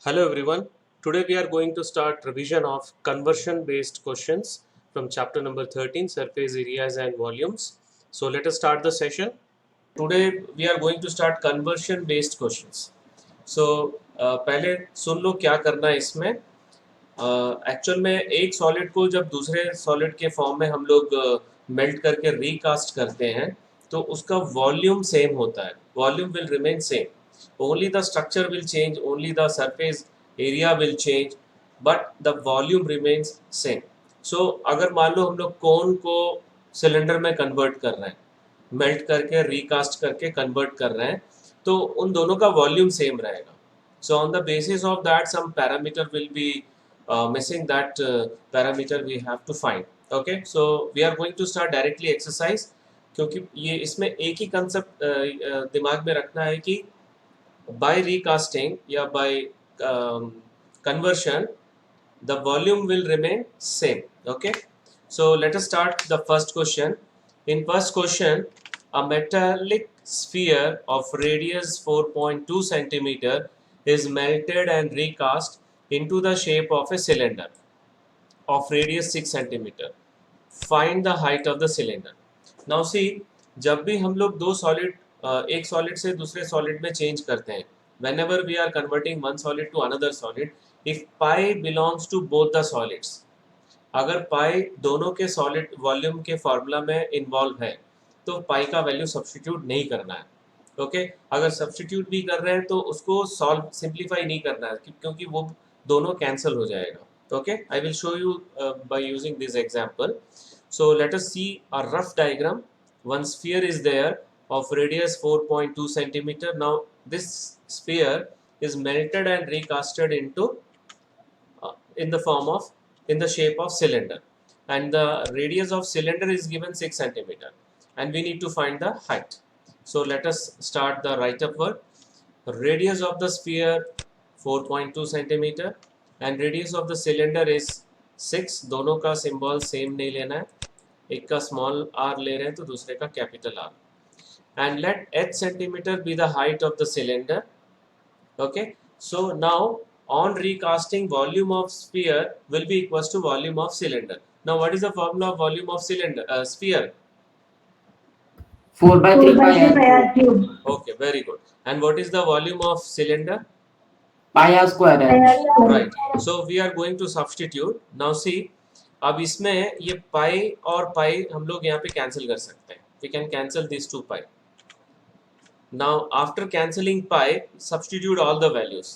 Hello everyone. Today we are going to start revision of conversion based questions from chapter number 13, surface areas and volumes. So let us start the session. Today we are going to start conversion based questions. So पहले सुन लो क्या करना है इसमें. Actual में एक solid को जब दूसरे सॉलिड के फॉर्म में हम लोग मेल्ट करके रिकास्ट करते हैं तो उसका वॉल्यूम सेम होता है. Volume will remain same. only the structure will change, only the surface area will change, but the volume remains same. So अगर मान लो हम लोग कोन को सिलेंडर में कन्वर्ट कर रहे हैं, मेल्ट करके रिकास्ट करके कन्वर्ट कर रहे हैं, तो उन दोनों का वॉल्यूम सेम रहेगा. So on the basis of that some parameter will be missing. That parameter we have to find. Okay, so we are going to start directly exercise. क्योंकि ये इसमें एक ही कंसेप्ट दिमाग में रखना है कि by recasting या by conversion the volume will remain same. Okay, so let us start the first question. In first question, a metallic sphere of radius 4.2 centimeter is melted and recast into the shape of a cylinder of radius 6 centimeter. Find the height of the cylinder. Now see, जब भी हम लोग दो solid एक solid से दूसरे solid में change करते हैं, whenever we are converting one solid to another solid, if pi belongs to both the solids, अगर पाई दोनों के सॉलिड वॉल्यूम के फॉर्मूला में इन्वॉल्व है तो पाई का वैल्यू सब्स्टिट्यूट नहीं करना है. ओके, अगर सब्स्टिट्यूट भी कर रहे हैं तो उसको सॉल्व सिंप्लीफाई नहीं करना है क्योंकि वो दोनों कैंसिल हो जाएगा. Okay, I will show you by using this example. So let us see a rough diagram. One sphere is there of radius 4.2 centimeter. Now this sphere is melted and recasted into in the shape of cylinder, and the radius of cylinder is given 6 centimeter, and we need to find the height. So let us start the write up work. Radius of the sphere 4.2 centimeter and radius of the cylinder is 6. दोनों का symbol same नहीं लेना है, एक का small r ले रहे हैं तो दूसरे का capital R. And let h centimeter be the height of the cylinder. Okay, so now on recasting, volume of sphere will be equals to volume of cylinder. Now what is the formula of volume of cylinder sphere? 4 by 3 pi r cube. Okay, very good. And what is the volume of cylinder? Pi r square h. Right, so we are going to substitute. Now see, अब इसमें ये पाई और पाई हम लोग यहाँ पे cancel कर सकते हैं. We can cancel these two pi. Now after cancelling pi, substitute all the values.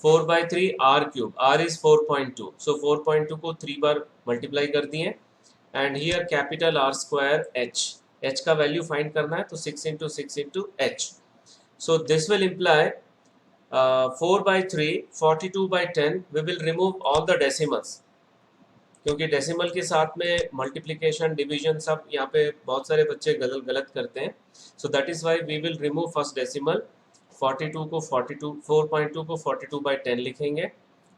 4 by 3 r cube, r is 4.2, so 4.2 को 3 बार multiply कर दिए, and here capital R square h. h का value find करना है तो 6 into 6 into h. So this will imply 4 by 3, 42 by 10. We will remove all the decimals क्योंकि decimal के साथ में मल्टीप्लिकेशन डिवीजन सब यहाँ पे बहुत सारे बच्चे गलत करते हैं. So that is why we will remove first decimal. 42 को 42, 4.2 को 42 by 10 लिखेंगे.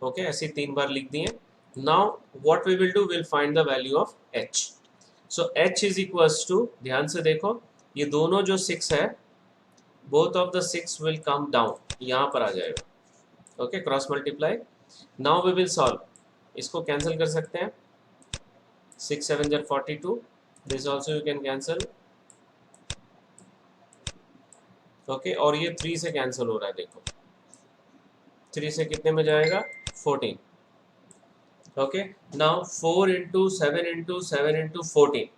ओके, ऐसे 3 बार लिख दिए. Now what we will do, will find the value of h. So h is equals to, ध्यान से देखो, ये दोनों जो 6 है, both of the 6 will come down, यहाँ पर आ जाएगा. Okay, cross multiply. Now we will solve. इसको कैंसिल कर सकते हैं. 6 7 jar 42. This also you can cancel. Okay, और ये 3 से कैंसिल हो रहा है. देखो 3 से कितने में जाएगा, 14. Okay, now 4 into 7 into 7 into 14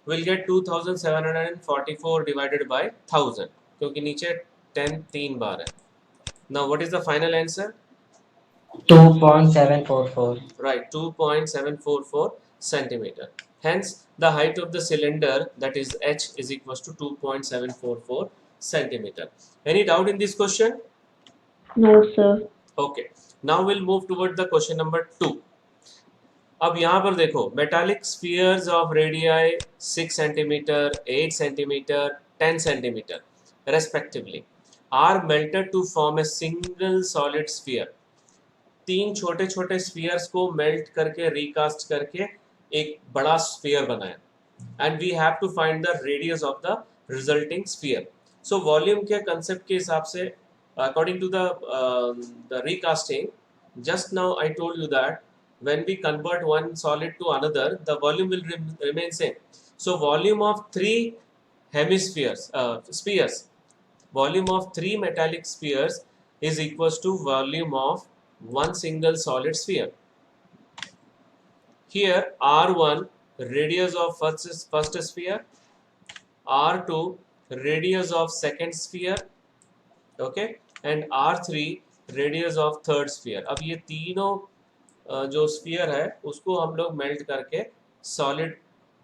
will get 2744 divided by 1000, क्योंकि नीचे 10 3 बार है. Now what is the final answer? 2.744. Right, 2.744 centimeter. Hence, the height of the cylinder, that is h, is equals to 2.744 centimeter. Any doubt in this question? No, sir. Okay. Now we'll move toward the question number 2. अब यहाँ पर देखो, metallic spheres of radii 6 centimeter, 8 centimeter, 10 centimeter, respectively, are melted to form a single solid sphere. 3 छोटे छोटे spheres को melt करके recast करके एक बड़ा स्फीयर बनाया, and we have to find the radius of the resulting sphere. So volume के concept के हिसाब से according to the recasting, just now I told you that when we convert one solid to another, the volume will remain same. So volume of three spheres, volume of three metallic spheres is equals to volume of one single solid sphere. Here R1 radius of first sphere, R2 radius of second sphere, okay, and R3 radius of third sphere. अब ये तीनों जो sphere है उसको हम लोग melt करके solid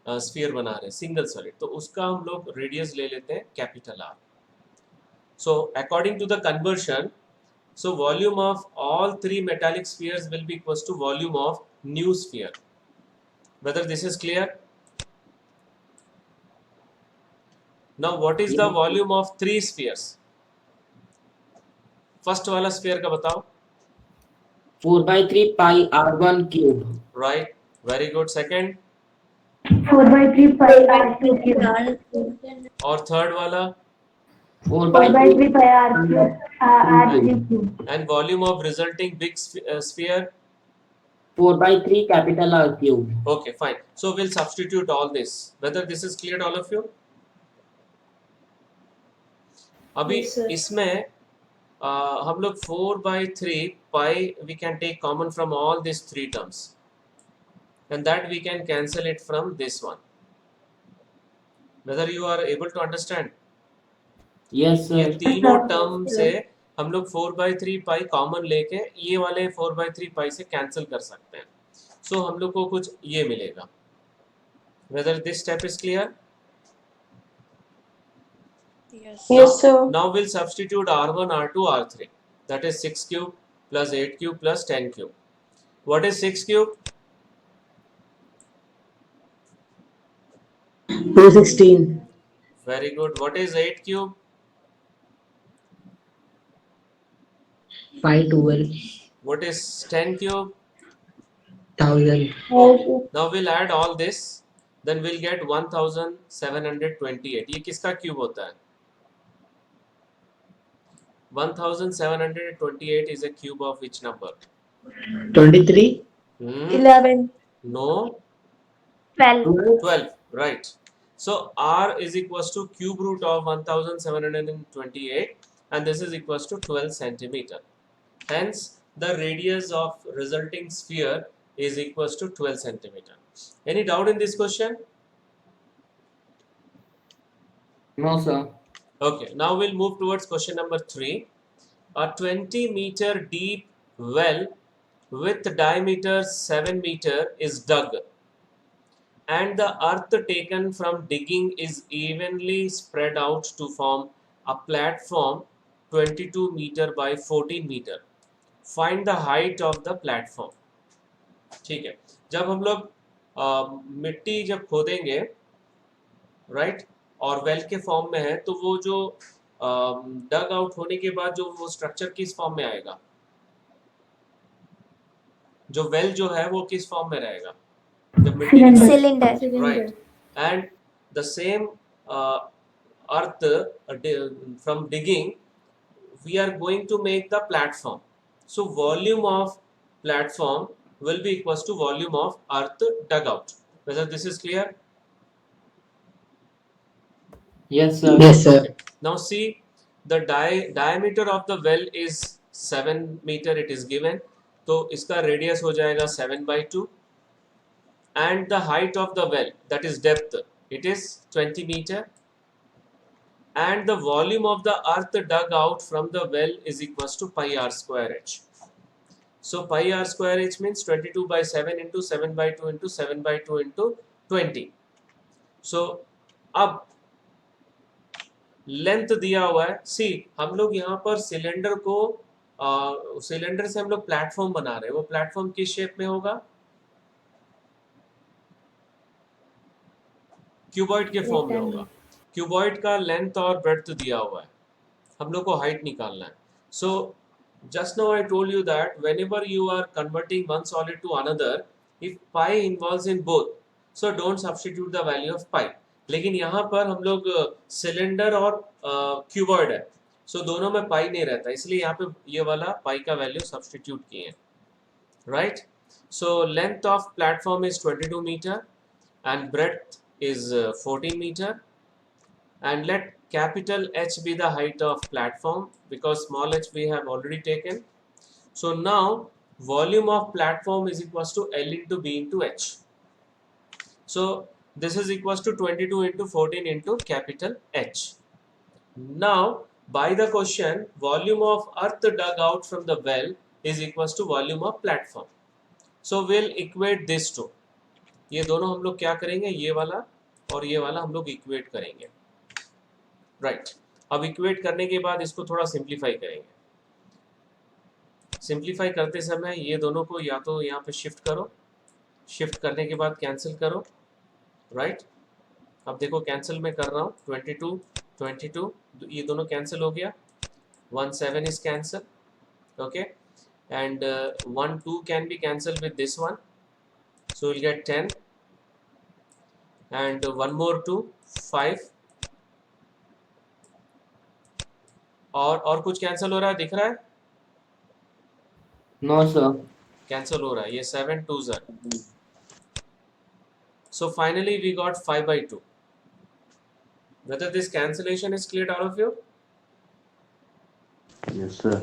sphere बना रहे हैं, सिंगल सॉलिड, तो उसका हम लोग रेडियस ले लेते हैं capital R. So according to the conversion, so volume of all three metallic spheres will be equals to volume of new sphere. Whether this is clear? Now what is the volume of three spheres? First वाला sphere का बताओ. 4/3 pi r1 cube. Right, very good. Second 4/3 pi r2 cube. और third वाला 4/3 pi r3 cube. and volume of resulting big sphere. 4/3 capital R cube. Okay, fine. So we'll substitute all this. Whether this is clear to all of you? अभी Yes, sir. इसमें हम लोग 4/3 pi we can take common from all these three terms, and that we can cancel it from this one. Whether you are able to understand? Yes ये sir. तीनों term से हम लोग 4/3 pi common लेके ये वाले 4/3 पाई से कैंसिल कर सकते हैं. सो हम लोग को कुछ ये मिलेगा. Whether this step is clear? Yes, sir. Now we'll substitute R1, R2, R3. That is 6 cube plus 8 cube plus 10 cube. What is 6 cube? 216. Very good. What is 8 cube? 512. What is 10 cube? 1000. Now we'll add all this. Then we'll get 1728. ये किसका cube होता है? 1728 is a cube of which number? 23. 11. No, 12. 12. Right. So R is equals to cube root of 1728, and this is equals to 12 centimeter. Hence, the radius of resulting sphere is equals to 12 centimeter. Any doubt in this question? No sir. Okay, now we'll move towards question number 3. A 20-meter deep well with diameter 7 meter is dug, and the earth taken from digging is evenly spread out to form a platform 22 meter by 14 meter. Find the height of the platform. ठीक है, जब हम लोग मिट्टी जब खोदेंगे, right, और well के form में है, तो वो जो डग आउट होने के बाद जो वो स्ट्रक्चर किस फॉर्म में आएगा? जो वेल जो है वो किस फॉर्म में रहेगा? जब मिट्टी Cylinder. right, and the same earth from digging we are going to make the platform. So volume of platform will be equals to volume of earth dug out. Whether this is clear? Yes sir. Yes, sir. Okay. Now see, the diameter of the well is 7 meter, it is given, तो इसका radius हो जाएगा 7/2, and the height of the well, that is depth, it is 20 meter, and the volume of the earth dug out from the well is equals to pi r square h. So pi r square h means 22/7 into 7/2 into 7/2 into 20. So अब length दिया हुआ है. सी, हम लोग यहाँ पर cylinder को cylinder से हम लोग प्लेटफॉर्म बना रहे हैं. वो प्लेटफॉर्म किस शेप में होगा? क्यूबॉइड के फॉर्म में होगा. क्यूबॉइड का लेंथ और ब्रेड्थ दिया हुआ है, हम लोग को हाइट निकालना है. सो just now I told you that whenever you are converting one solid to another, if pi involves in both, so don't substitute the value of pi. लेकिन यहाँ पर हम लोग सिलेंडर और क्यूबॉइड है, सो दोनों में पाई नहीं रहता, इसलिए यहाँ पे ये वाला पाई का वैल्यू सब्सटीट्यूट किए, right. So length of platform is 22 metre and breadth is 14 meter, and let capital H be the height of platform because small h we have already taken. So now volume of platform is equals to L into B into H. So this is equals to 22 into 14 into capital H. Now by the question, volume of earth dug out from the well is equals to volume of platform. So we'll equate this two. ये दोनों हम लोग क्या करेंगे, ये वाला और ये वाला हम लोग इक्वेट करेंगे, राइट. अब इक्वेट करने के बाद इसको थोड़ा सिंप्लीफाई करेंगे. सिंप्लीफाई करते समय ये दोनों को या तो यहाँ पे शिफ्ट करो, शिफ्ट करने के बाद कैंसिल करो, राइट. अब देखो कैंसिल मैं कर रहा हूँ, 22 22 ये दोनों कैंसिल हो गया, 1 7 is cancel, okay, and 1 2 can be cancelled with this one, so we'll get 10, and one more 2 5, और कुछ कैंसिल हो रहा है, दिख रहा है? No, sir. कैंसिल हो रहा है, ये 7 2s are. So finally we got 5 by 2. Whether this cancellation is clear to all of you? Yes, sir.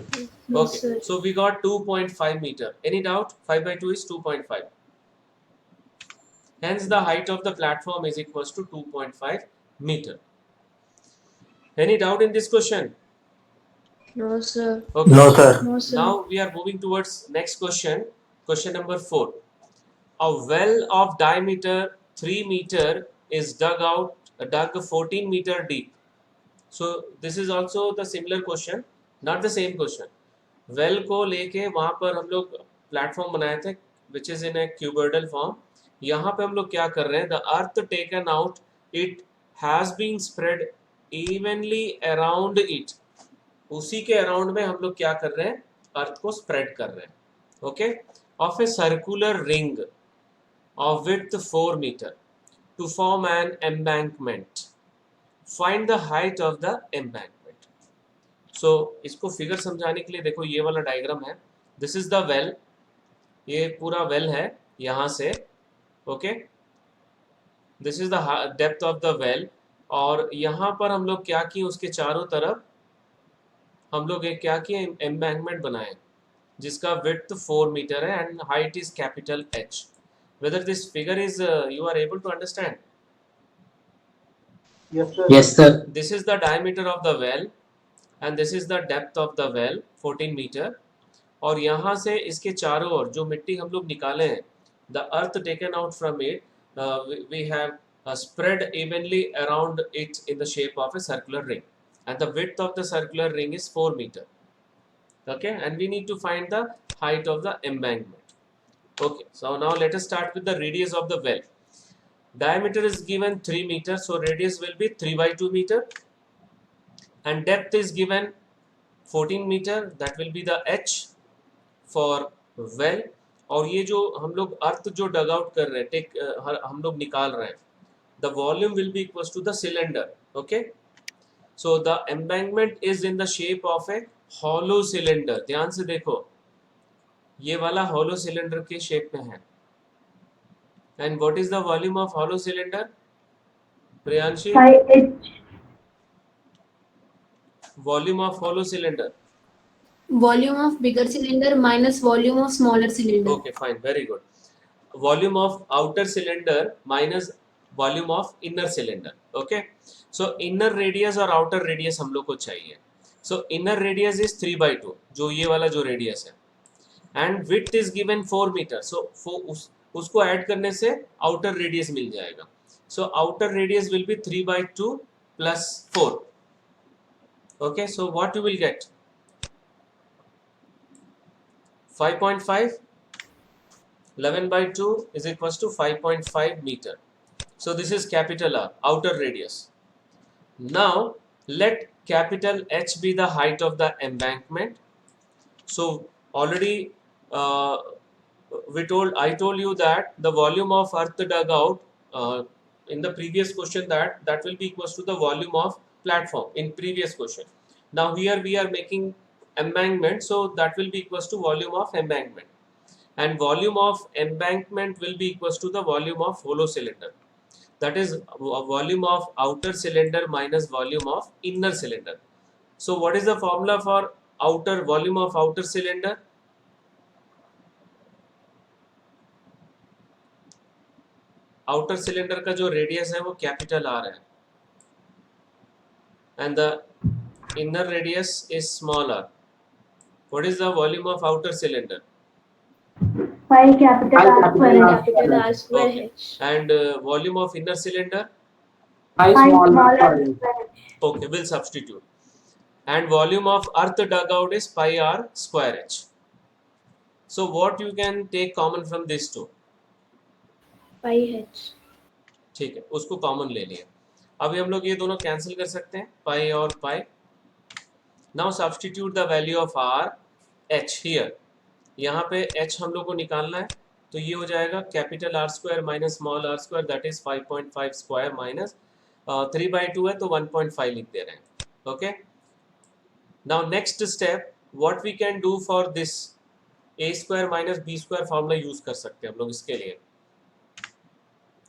Okay, so we got 2.5 meter. Any doubt? 5 by 2 is 2.5. Hence the height of the platform is equals to 2.5 meter. Any doubt in this question? No, sir. Okay. No, sir. No, sir. Now we are moving towards next question. Question number 4. A well of diameter 3 meter is dug 14 meter deep. So this is also the similar question, not the same question. Well को लेके वहाँ पर हम लोग platform बनाए थे, which is in a cuboidal form. यहाँ पे हम लोग क्या कर रहे हैं, the earth taken out, it has been spread evenly around it. उसी के अराउंड में हम लोग क्या कर रहे हैं, अर्थ को स्प्रेड कर रहे हैं, okay, of a circular ring of width 4 meter to form an embankment. Find the height of the embankment. So इसको फिगर समझाने के लिए देखो ये वाला डायग्राम है. This is the well, ये पूरा well है यहाँ से, okay. This is the depth of the well, और यहाँ पर हम लोग क्या किए, उसके चारों तरफ हम लोग एक क्या किए, एम्बैंकमेंट बनाए जिसका width 4 मीटर है and height is capital H. Whether this figure is you are able to understand? Yes, sir. Yes, sir. This is the diameter of the well and this is the depth of the well 14 meter. और यहाँ से इसके चारों ओर जो मिट्टी हम लोग निकाले हैं, the earth taken out from it, we have spread evenly around it in the shape of a circular ring, and the width of the circular ring is 4 meter. Okay, and we need to find the height of the embankment. Okay, so now let us start with the radius of the well. Diameter is given 3 meter, so radius will be 3 by 2 meter, and depth is given 14 meter, that will be the H for well. और ये जो हम लोग अर्थ जो डग out कर रहे हैं, हम लोग निकाल रहे हैं, the volume will be equals to the cylinder. Okay, so the embankment is in the shape of a hollow cylinder. ध्यान से देखो, ये वाला hollow cylinder के शेप में है. And what is the volume of hollow cylinder? Priyanshi? 5H. Volume of hollow cylinder. Volume of bigger cylinder minus volume of smaller cylinder. Okay, fine, very good. Volume of outer cylinder minus volume of inner cylinder. Okay, so inner radius और outer radius हम लोग को चाहिए. So inner radius is 3 by 2, जो ये वाला जो radius है, and width is given 4 meter. So उसको ऐड करने से outer radius मिल जाएगा. So outer radius will be 3 by 2 plus 4. Okay, so what you will get? 5.5. 11 by 2 is equals to 5.5 meter. So this is capital R, outer radius. Now let capital H be the height of the embankment. So already I told you that the volume of earth dug out in the previous question that will be equals to the volume of platform in previous question. Now here we are making embankment, so that will be equals to volume of embankment, and volume of embankment will be equals to the volume of hollow cylinder. That is volume of outer cylinder minus volume of inner cylinder. So what is the formula for outer volume of outer cylinder? Outer cylinder का जो radius है वो capital R है, and the inner radius is small r. What is the volume of outer cylinder? Pi capital R square Pi H. capital R square Okay. H. And volume of inner cylinder? Pi Pi small small r R square. square H. Okay, we'll substitute. And volume of earth dugout is pi r square h. So what you can take common from these two? Pi H. ठीक है, उसको common ले लिया. अभी हम लोग ये दोनों कैंसिल कर सकते हैं, पाई और pi. Now substitute the value of R H here. यहाँ पे एच हम लोग को निकालना है, तो ये हो जाएगा capital R square minus small r square, that is 5.5 square minus 3/2 है तो 1.5 लिख दे रहे हैं. Okay, now next step what we can do for this, a square minus b square formula use कर सकते हैं हम लोग इसके लिए.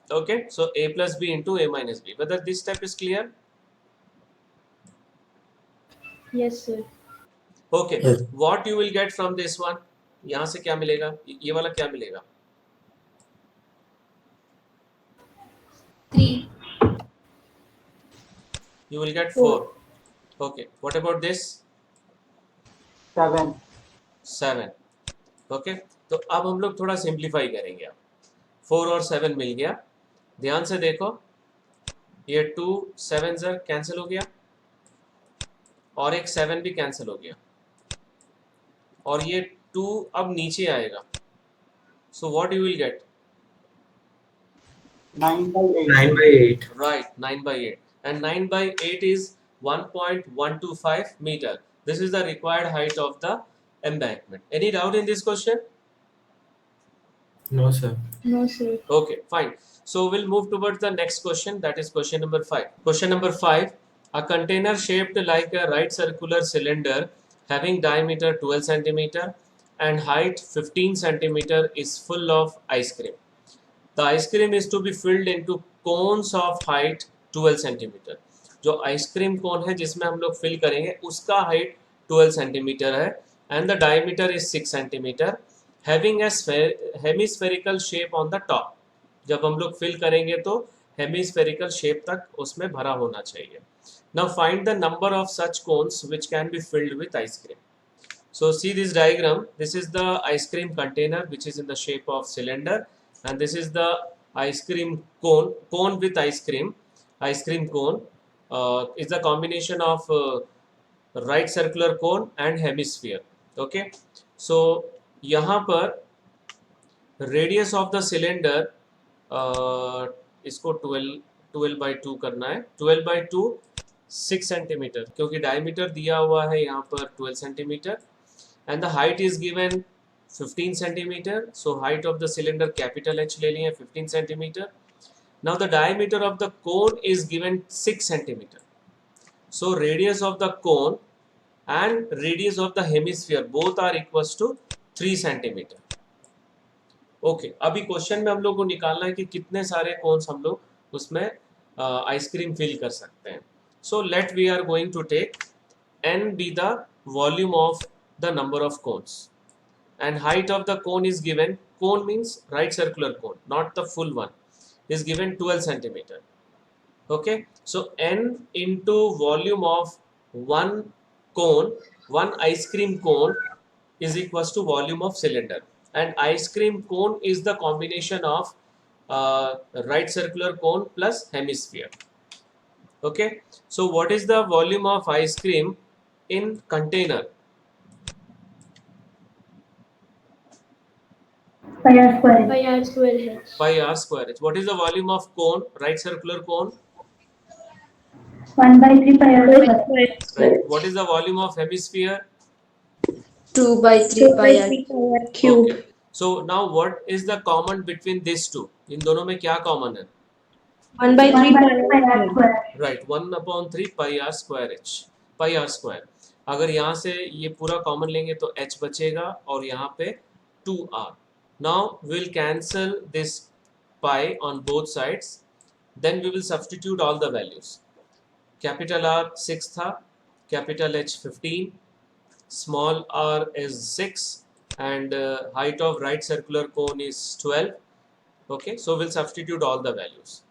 Okay, so a plus b into a minus b. Whether this step is clear? Yes, sir. Okay. Yes. What you will get from this one? यहाँ से क्या मिलेगा? ये वाला क्या मिलेगा? 3. You will get 4. Okay. What about this? 7. 7. Okay. तो अब हम लोग थोड़ा सिंप्लीफाई करेंगे. अब 4 और 7 मिल गया. ध्यान से देखो, ये 2 7 सर कैंसिल हो गया और एक 7 भी कैंसिल हो गया और ये 2 अब नीचे आएगा. So what you will get? 9/8. 9/8. Right, 9/8, and 9/8 is 1.125 meter. This is the required height of the embankment. Any doubt in this question? No, sir. No, sir. Okay, fine. So we'll move towards the next question, that is question number 5. Question number 5, a container shaped like a right circular cylinder having diameter 12 centimeter and height 15 centimeter is full of ice cream. The ice cream is to be filled into cones of height 12 centimeter. जो ice cream cone है जिसमें हम लोग fill करेंगे उसका height 12 centimetre है and the diameter is 6 centimeter having a hemispherical shape on the top. जब हम लोग फिल करेंगे तो हेमिस्फेरिकल शेप तक उसमें भरा होना चाहिए. Now find the number of such cones which can be filled with ice cream. So see this diagram. This is the ice cream container which is in the shape of cylinder, and this is the ice cream cone with ice cream. Ice cream cone is the combination of right circular cone and hemisphere. Okay, so यहाँ पर radius of the cylinder इसको 12/2 करना है. 12/2 6 centimetre, क्योंकि diameter दिया हुआ है यहाँ पर 12 centimetre and the height is given 15 centimetre. So height of the cylinder capital H ले लिए 15 centimetre. Now the diameter of the cone is given 6 centimetre. So radius of the cone and radius of the hemisphere both are equals to 3 centimetre. Okay, अभी question में हम लोग को निकालना है कि कितने सारे कोन्स हम लोग उसमें आइसक्रीम फिल कर सकते हैं. So let we are going to take n be the volume of the number of cones and height of the cone is given. Cone means right circular cone, not the full one, is given 12 centimeter. Okay, so n into volume of one cone, one ice cream cone is equals to volume of cylinder, and ice cream cone is the combination of right circular cone plus hemisphere. Okay, so what is the volume of ice cream in container? Pi R square. Pi R square H. Pi r square h. What is the volume of cone, right circular cone? 1/3 pi R square. Right. What is the volume of hemisphere? 2/3 pi R cube. Okay. So now what is the common between these two? इन दोनों में क्या common है? 1/3 pi R square. Right, 1/3 pi r square h, pi r square. अगर यहाँ से ये पूरा common लेंगे तो h बचेगा और यहाँ पे 2r. Now we'll cancel this pi on both sides. Then we will substitute all the values. Capital R 6 था, capital H 15, small r is 6, and height of right circular cone is 12. Okay, so we'll substitute all the values.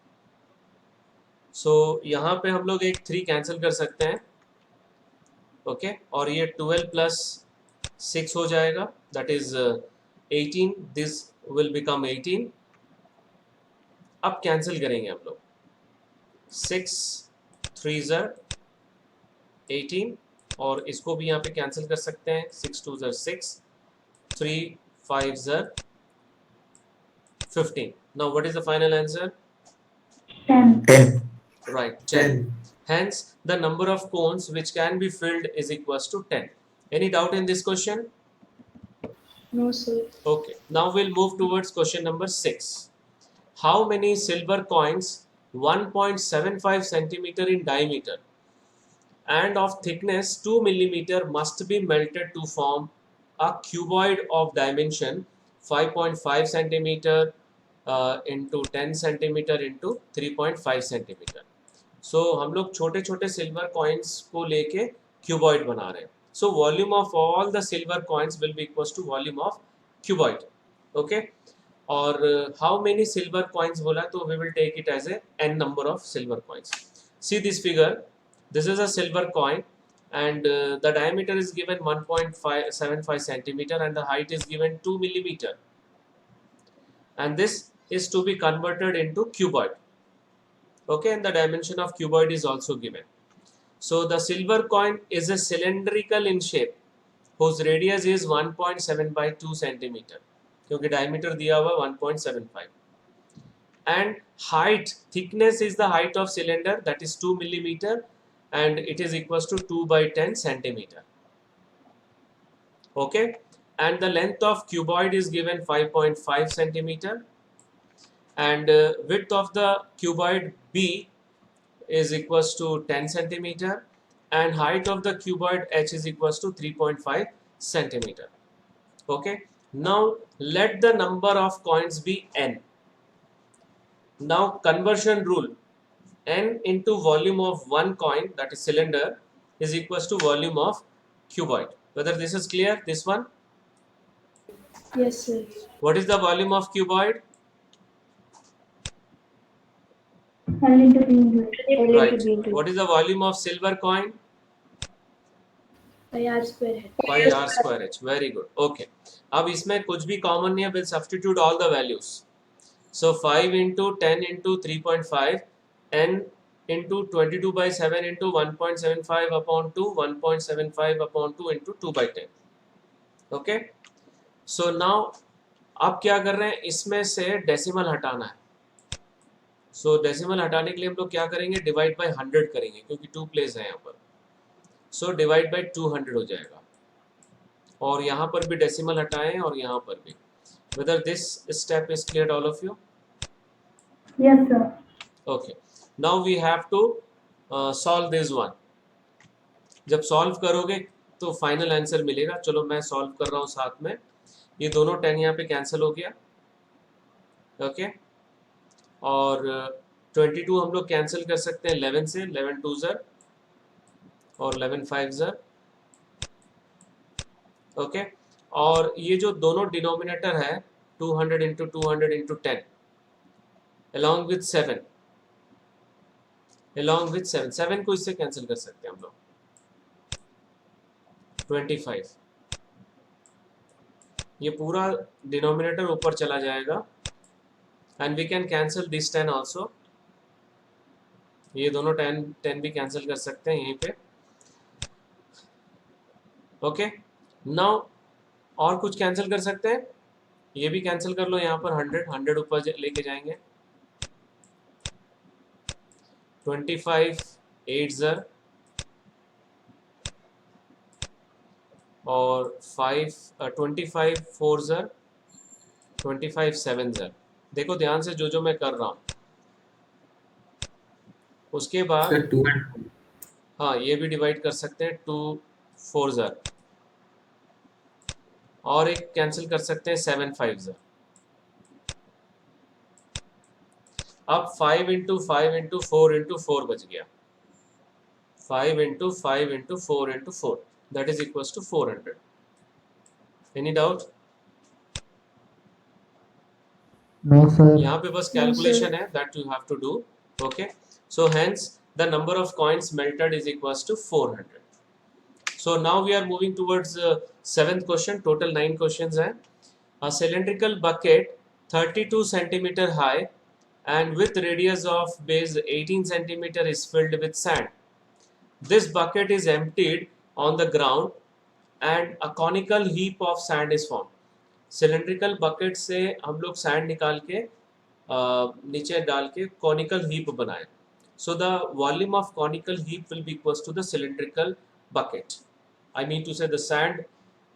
So यहाँ पे हम लोग एक 3 cancel कर सकते हैं. Okay, और ये 12 प्लस 6 हो जाएगा, that is 18. This will become 18. अब कैंसिल करेंगे हम लोग. 6 3 ज़र 18, और इसको भी यहाँ पे कैंसिल कर सकते हैं. 6 2 ज़र 6, 3 5 ज़र 15. Now what is the final answer? 10. 10. Right, 10. Hence the number of cones which can be filled is equals to 10. Any doubt in this question? No, sir. Okay, now we'll move towards question number 6. How many silver coins 1.75 centimeter in diameter and of thickness 2 millimeter must be melted to form a cuboid of dimension 5.5 centimeter into 10 centimeter into 3.5 centimeter. सो हम लोग छोटे छोटे silver coins को लेके cuboid बना रहे हैं. So volume of all the silver coins will be equals to volume of cuboid. Okay, और हाउ मेनी सिल्वर कॉइन्स बोला तो we will take it as a n number of silver coins. See this figure, this is a silver coin and the diameter is given 1.75 centimeter and the height is given 2 millimeter, and this is to be converted into cuboid. Okay, and the dimension of cuboid is also given. So the silver coin is a cylindrical in shape whose radius is 1.7/2 centimeter, क्योंकि diameter दिया हुआ 1.75, and height, thickness is the height of cylinder, that is 2 millimeter, and it is equals to 2/10 centimeter. Okay, and the length of cuboid is given 5.5 centimeter, and width of the cuboid B is equals to 10 centimeter, and height of the cuboid H is equals to 3.5 centimeter. Okay, now let the number of coins be n. Now conversion rule, n into volume of one coin, that is cylinder, is equals to volume of cuboid. Whether this is clear, this one? Yes, sir. What is the volume of cuboid? L into B into H. Right. What is the volume of silver coin? Pi r square H. Pi r square h. Very good. Okay. अब इसमें कुछ भी common नहीं है. We'll substitute all the values. So 5 into 10 into 3.5, n into 22/7 into 1.75 upon 2, 1.75 upon 2 into 2/10. Okay. So now अब क्या कर रहे हैं, इसमें से डेसिमल हटाना है. सो डेसिमल हटाने के लिए हम लोग क्या करेंगे, डिवाइड बाय 100 करेंगे, क्योंकि 2 प्लेस है यहाँ पर. सो डिवाइड बाय 200 हो जाएगा, और यहाँ पर भी डेसिमल हटाएं और यहाँ पर भी. Whether this step is clear all of you? Yes, sir. Okay. Now we have to solve this one. जब सॉल्व करोगे तो फाइनल आंसर मिलेगा. चलो मैं सॉल्व कर रहा हूँ साथ में. ये दोनों 10 यहाँ पे कैंसिल हो गया. ओके, और 22 हम लोग कैंसिल कर सकते हैं 11 से. 11 2 ज़र और 11 5 ज़र. ओके, और ये जो दोनों डिनोमिनेटर है 200 into 200 into 10 along with 7, along with 7 को इससे कैंसिल कर सकते हैं हम लोग. 25, ये पूरा डिनोमिनेटर ऊपर चला जाएगा, and we can cancel this 10 also. ये दोनों 10 भी कैंसिल कर सकते हैं यहीं पे. ओके, नाउ और कुछ कैंसिल कर सकते हैं. ये भी कैंसिल कर लो यहाँ पर. 100 ऊपर लेके जाएंगे. 25 8 ज़र और 25 4 ज़र, 25 7 ज़र. देखो ध्यान से जो मैं कर रहा हूँ. उसके बाद Sir, 200. हाँ, ये भी डिवाइड कर सकते हैं. 2 4 ज़र, और एक कैंसिल कर सकते हैं 7 5 ज़र। अब 5 इंटू 5 इंटू 4 इंटू 4 बच गया, 5 into 5 into 4 into 4, that is equal to 400। Any doubt? No, sir. यहाँ पे बस कैलकुलेशन है that you have to do. Okay, so hence the number of coins melted is equals to 400. So now we are moving towards seventh question. Total 9 questions हैं. A cylindrical bucket 32 centimeter high and with radius of base 18 centimeter is filled with sand. This bucket is emptied on the ground and a conical heap of sand is formed. Cylindrical bucket से हम लोग sand निकाल के नीचे डाल के conical heap बनाए. So the volume of conical heap will be equals to the cylindrical bucket. I mean to say the sand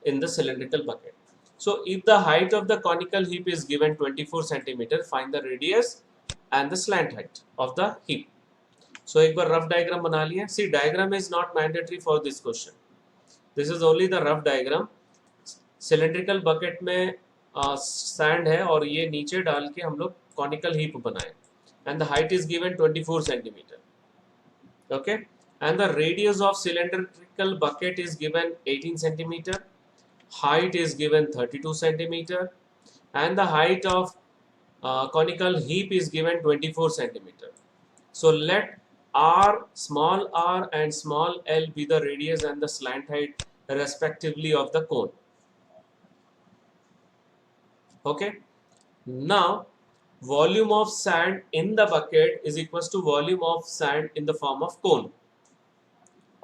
in the cylindrical bucket. So if the height of the conical heap is given 24 centimeter, find the radius and the slant height of the heap. So एक बार rough diagram बना लिया. See, diagram is not mandatory for this question. This is only the rough diagram. Cylindrical bucket में sand है और ये नीचे डाल के हम लोग conical heap बनाए. And the height is given 24 centimeter. Okay. And the radius of cylindrical bucket is given 18 centimeter. Height is given 32 centimeter. And the height of conical heap is given 24 centimeter. So let r, small r and small l be the radius and the slant height respectively of the cone. Okay. Now volume of sand in the bucket is equals to volume of sand in the form of cone.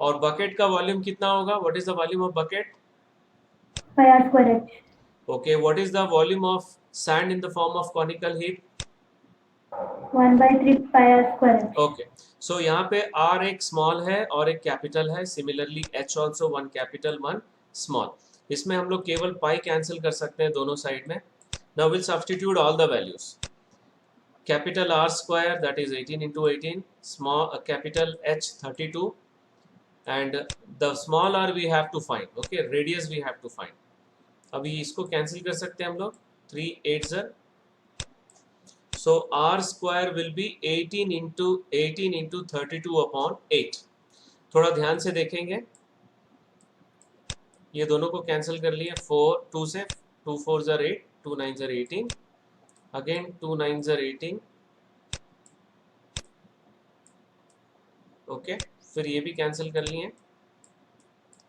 और bucket का volume कितना होगा? What is the volume of bucket? Pi r square h. Okay, what is the volume of sand in the form of conical heap? 1/3 pi r square h. Okay, so यहाँ पे R एक small है और एक capital है. Similarly H also one capital one small. इसमें हम लोग केवल pi cancel कर सकते हैं दोनों side में. Now we'll substitute all the values. Capital R square, that is 18 into 18. Small capital H 32. And the small r we have to find. Okay, radius we have to find. अभी इसको cancel कर सकते हैं हम लोग. 3 8 ज़र. So r square will be 18 into 32 upon 8. थोड़ा ध्यान से देखेंगे. ये दोनों को कैंसिल कर लिए. 4 2 से 2 4 ज़र 8, 2 9 ज़र 18. Again 2 9 ज़र 18. Okay, फिर ये भी कैंसिल कर लिए.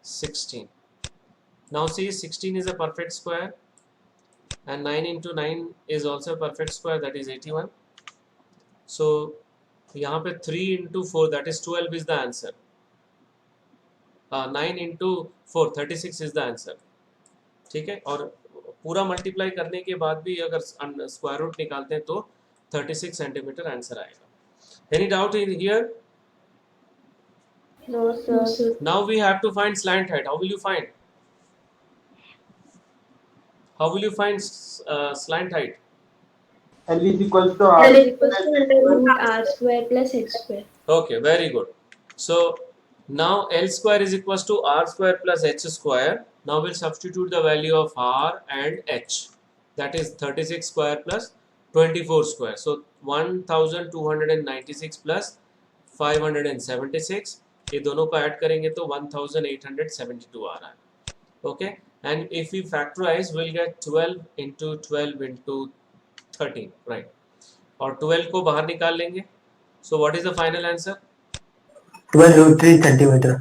16. Now see, 16 is a perfect square and 9 into 9 is also a perfect square, that is 81. So यहाँ पे 3 into 4, that is 12 is the answer. 9 into 4 36 is the answer. ठीक है. और पूरा मल्टीप्लाई करने के बाद भी अगर स्क्वायर रूट निकालते हैं तो 36 सेंटीमीटर आंसर आएगा. Any doubt in here? No, sir. Now we have to find slant height. How will you find? How will you find slant height? L is equals to R. L is equals to under root r square plus h square. Okay, very good. So now L square is equals to R square plus H square. Now we'll substitute the value of R and H. That is 36 square plus 24 square. So 1296 plus 576. ये दोनों को add करेंगे तो 1872 आ रहा है. Okay, and if we factorize we'll get 12 into 12 into 13, right? और 12 को बाहर निकाल लेंगे. So what is the final answer? 12 root 3 centimeter.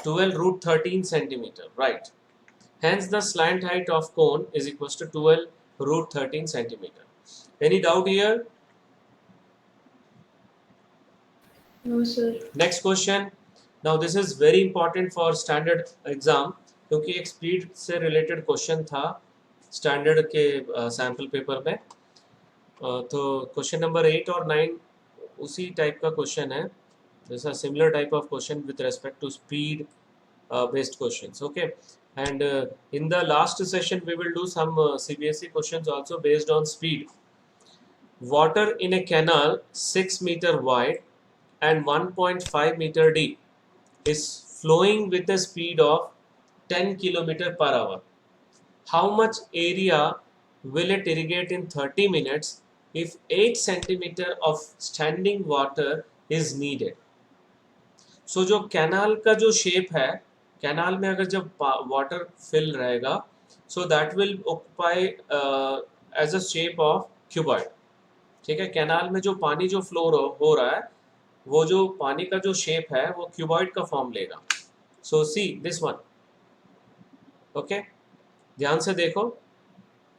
12 root 13 centimeter, right? Hence the slant height of cone is equals to 12 root 13 centimeter. Any doubt here? No, sir. Next question. Now this is very important for standard exam क्योंकि एक speed से related question था standard के sample paper में. तो question number 8 और 9 उसी type का क्वेश्चन है. जैसा similar type of question with respect to speed based questions. Okay, and in the last session we will do some CBSE questions also based on speed. Water in a canal 6 meter wide and 1.5 meter deep is flowing with a speed of 10 kilometer per hour. How much area will it irrigate in 30 minutes if 8 centimeter of standing water is needed? So जो canal का जो shape है, canal में अगर जब water fill रहेगा, so that will occupy as a shape of cuboid. ठीक है, कैनाल में जो पानी जो फ्लो हो रहा है, वो जो पानी का जो शेप है वो क्यूबॉइड का फॉर्म लेगा. सो सी दिस वन. ओके, ध्यान से देखो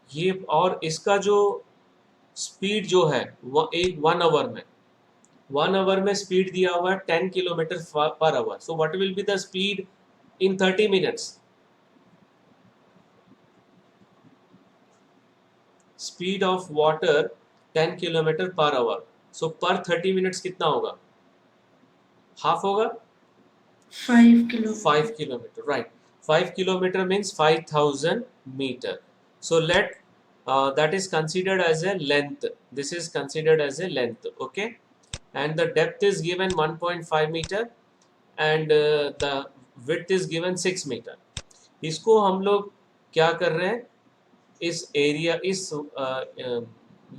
ये, और इसका जो स्पीड जो है वो एक 1 आवर में, 1 आवर में स्पीड दिया हुआ है 10 kilometre per hour. So what will be the speed in 30 minutes? Speed of water 10 kilometre per hour. So per 30 minutes कितना होगा? हाफ होगा. 5 kilometers. 5 kilometer, right? 5 kilometer means 5,000 meter. So let that is considered as a length. This is considered as a length, okay? And the depth is given 1.5 meter and the width is given 6 meter. इसको हम लोग क्या कर रहे हैं, इस area, इस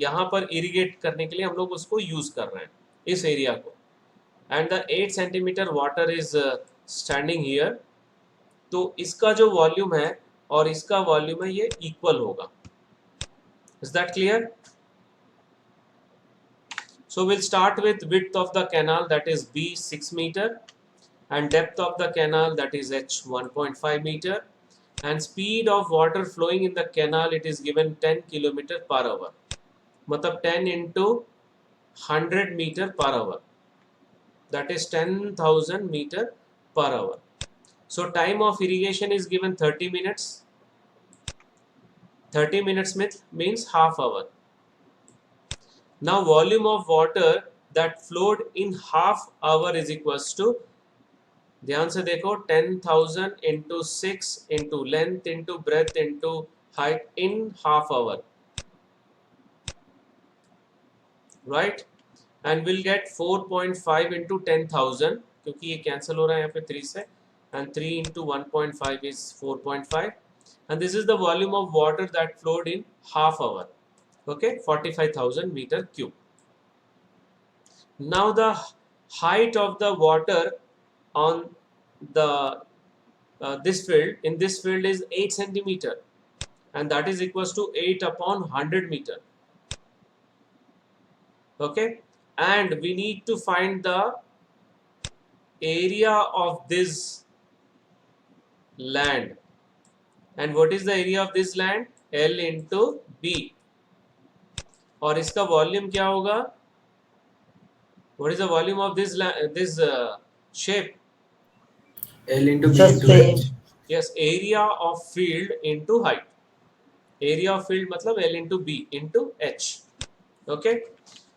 यहाँ पर इरिगेट करने के लिए हम लोग उसको यूज कर रहे हैं, इस एरिया को. And the 8 centimetre water is standing here. तो इसका जो वॉल्यूम है और इसका वॉल्यूम है ये इक्वल होगा. Is that clear? So will start with width of the canal that is b 6 metre and depth of the canal that is h 1.5 meter and speed of water flowing in the canal it is given 10 kilometer per hour. मतलब 10 into 100 meter per hour, that is 10,000 meter per hour. So time of irrigation is given 30 minutes. 30 minutes means half hour. Now volume of water that flowed in half hour is equals to, ध्यान से देखो, 10,000 into 6 into length into breadth into height in half hour, right? And we'll get 4.5 into 10,000 क्योंकि ये cancel हो रहा है यहाँ पे 3 से, and 3 into 1.5 is 4.5 and this is the volume of water that flowed in half hour. Okay, 45,000 meter cube. Now the height of the water on the this field, in this field is 8 centimeter and that is equals to 8 upon 100 meter. Okay, and we need to find the area of this land. And what is the area of this land? L into B. और इसका volume क्या होगा? What is the volume of this shape? L into B Just into same. H. Yes, area of field into height. Area of field मतलब L into B into H. Okay.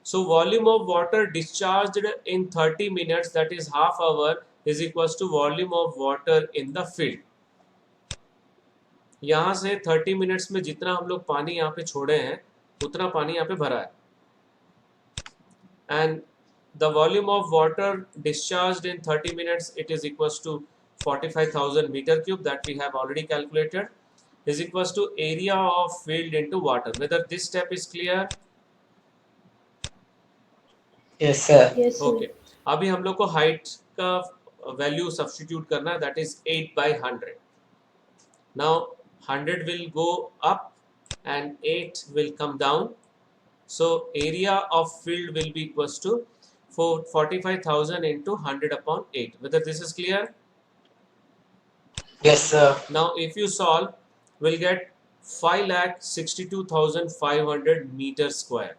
So volume of water discharged in 30 minutes, that is half hour, is equals to volume of water in the field. यहाँ से 30 minutes में जितना हम लोग पानी यहाँ पे छोड़े हैं उतना पानी यहाँ पे भरा है. And the volume of water discharged in 30 minutes, it is equals to 45,000 meter cube that we have already calculated, is equals to area of field into water. Whether this step is clear? Yes, sir. Yes, sir. Okay. अभी हम लोग को height का value substitute करना है, that is 8 by 100. Now 100 will go up and 8 will come down. So area of field will be equals to 45,000 into 100 upon 8. Whether this is clear? Yes, sir. Now if you solve, we'll get 5,62,500 meter square.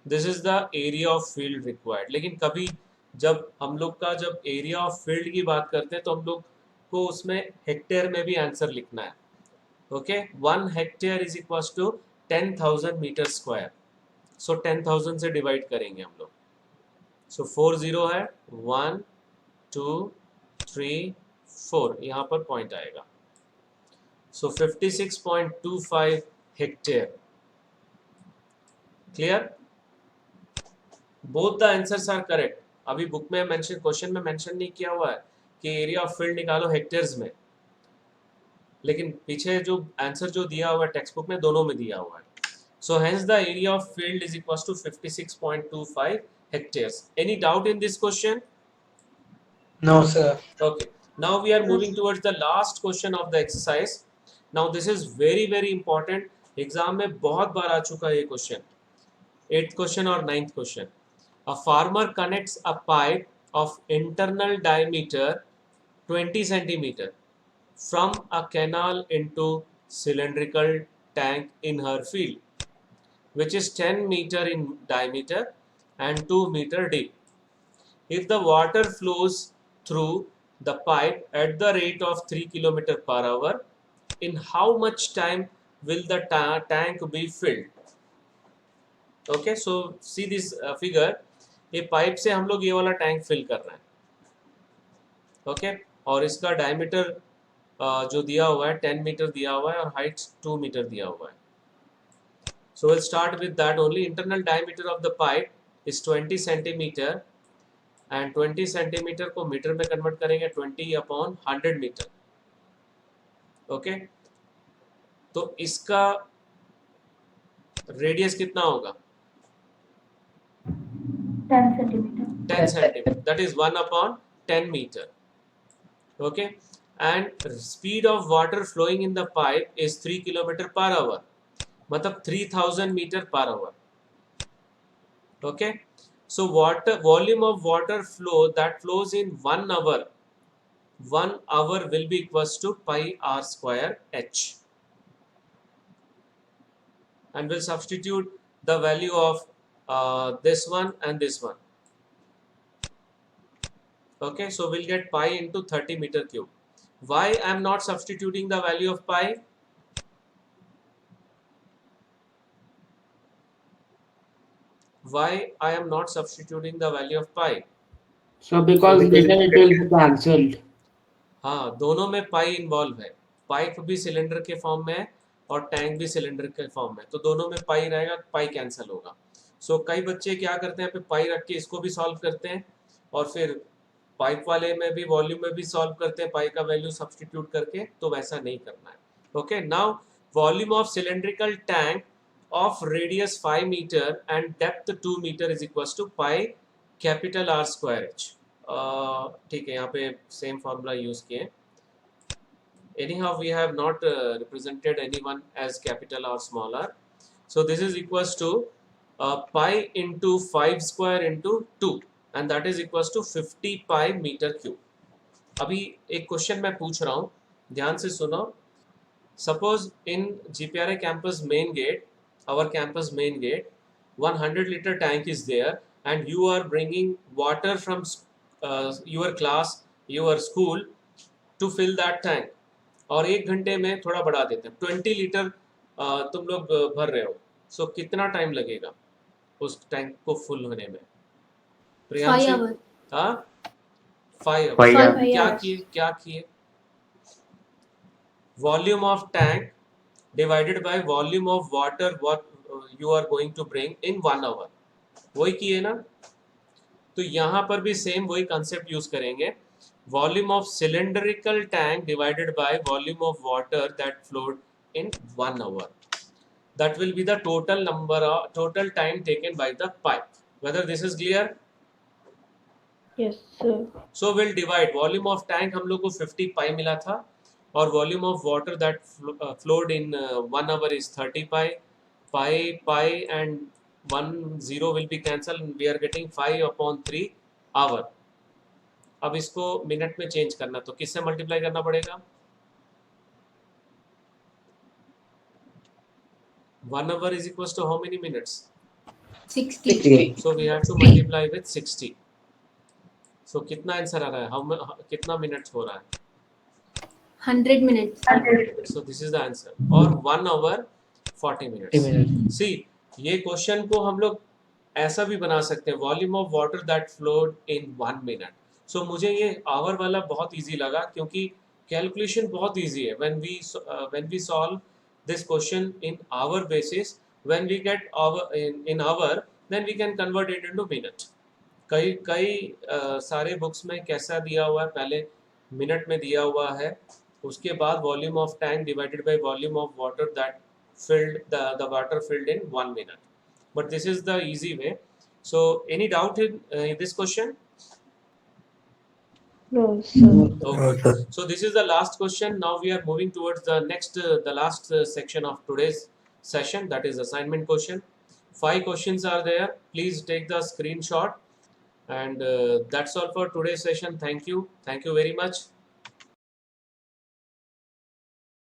This is the area of field required. लेकिन कभी जब हम लोग का जब area of field की बात करते हैं तो हम लोग को उसमें हेक्टेयर में भी आंसर लिखना है. Okay, 1 hectare is equal to 10,000 metre square. So 10,000 से डिवाइड करेंगे हम लोग. सो 4 0 है, 1 2 3 4, यहाँ पर पॉइंट आएगा. So 56.25 hectare. Clear? Both the answers are correct. अभी बुक में मेंशन, क्वेश्चन में मेंशन नहीं किया हुआ है कि एरिया ऑफ फील्ड निकालो हेक्टेयर्स में, लेकिन पीछे जो आंसर जो दिया हुआ है टेक्स्ट बुक में दोनों में दिया हुआ है. So hence the area of field is equals to 56.25 hectares. Any doubt in this question? No, sir. Okay. Now we are moving towards the last question of the exercise. Now this is very very important. Exam में बहुत बार आ चुका है ये question. 8th question और 9th question. A farmer connects a pipe of internal diameter 20 centimeter from a canal into cylindrical tank in her field, which is 10 meter in diameter and 2 meter deep. If the water flows through the pipe at the rate of 3 km per hour, in how much time will the tank be filled? Okay, so see this figure. ये pipe से हम लोग ये वाला tank fill कर रहे हैं. Okay, और इसका डायमीटर जो दिया हुआ है 10 मीटर दिया हुआ है और हाइट 2 मीटर दिया हुआ है. So we'll start with that only. Internal diameter of the pipe is 20 centimeter and 20 centimeter को मीटर में कन्वर्ट करेंगे 20 upon 100 मीटर. ओके, तो इसका रेडियस कितना होगा? 10 centimeter. 10 centimeter. That is 1 upon 10 meter. Okay, and speed of water flowing in the pipe is 3 km per hour. मतलब 3000 meter per hour. Okay, so volume of water flow that flows in 1 hour, 1 hour will be equals to pi r square h, and we'll substitute the value of this one and this one. Okay, so we'll get pi into 30 meter cube. Why I am not substituting the value of pi? Why I am not substituting the value of pi? So because later it will be cancelled. हाँ, दोनों में पाई involve है. Pipe भी cylinder के form में है और tank भी सिलेंडर के फॉर्म में, तो दोनों में पाई रहेगा, पाई कैंसिल होगा. सो कई बच्चे क्या करते हैं, पाई रख के इसको भी सॉल्व करते हैं और फिर पाइप वाले में भी वॉल्यूम में भी सॉल्व करते हैं पाई का वैल्यू सब्सटीट्यूट करके. तो वैसा नहीं करना है. Okay, now volume of cylindrical tank of radius 5 meter and depth 2 meter is equals to pi capital R square h. ठीक है, यहाँ पे सेम फॉर्मूला यूज किए. Anyhow we have not represented anyone as capital or smaller, so this is equals to pi into 5 square into 2 and that is equals to 50 pi meter cube. अभी एक question मैं पूछ रहा हूँ, ध्यान से सुनो. Suppose in GPRA campus main gate, our campus main gate, 100 liter tank is there and you are bringing water from your class, your school to fill that tank. और 1 घंटे में थोड़ा बढ़ा देते हैं 20 लीटर तुम लोग भर रहे हो. सो कितना टाइम लगेगा उस टैंक को फुल होने में? 5 hours. हाँ, 5 5 hours. क्या किए? Volume of tank divided by volume of water what you are going to bring in 1 hour. वही किए ना. तो यहाँ पर भी सेम वही कंसेप्ट यूज करेंगे. Volume of cylindrical tank divided by volume of water that flowed in 1 hour. That will be the total total time taken by the pipe. Whether this is clear? Yes, sir. So we'll divide. Volume of tank हम लोग को 50 pi मिला था और volume of water that flowed in 1 hour is 30 pi. Pi and 1 0 will be cancelled and we are getting 5 upon 3 hour. अब इसको minute में change करना, तो किससे मल्टीप्लाई करना पड़ेगा? 1 hour is equals to how many minutes? 60. So we have to multiply with 60. So कितना answer आ रहा है? कितना मिनट्स हो रहा है? 100 minutes. So this is the answer. और 1 hour 40 minutes. See, ये क्वेश्चन को हम लोग ऐसा भी बना सकते हैं, volume of water that flowed in 1 minute. So मुझे ये आवर वाला बहुत इजी लगा क्योंकि कैलकुलेशन बहुत इजी है. when we solve this question in hour basis, when we get hour in hour, then we can convert it into minute. कई सारे बुक्स में कैसा दिया हुआ है, पहले मिनट में दिया हुआ है, उसके बाद volume of tank divided by volume of water that filled the water filled in 1 minute. But this is the easy way. So any doubt in this question? No, sir. Okay. sir. So this is the last question. Now we are moving towards the next, the last section of today's session, that is assignment question. 5 questions are there. Please take the screenshot. And that's all for today's session. Thank you. Thank you very much.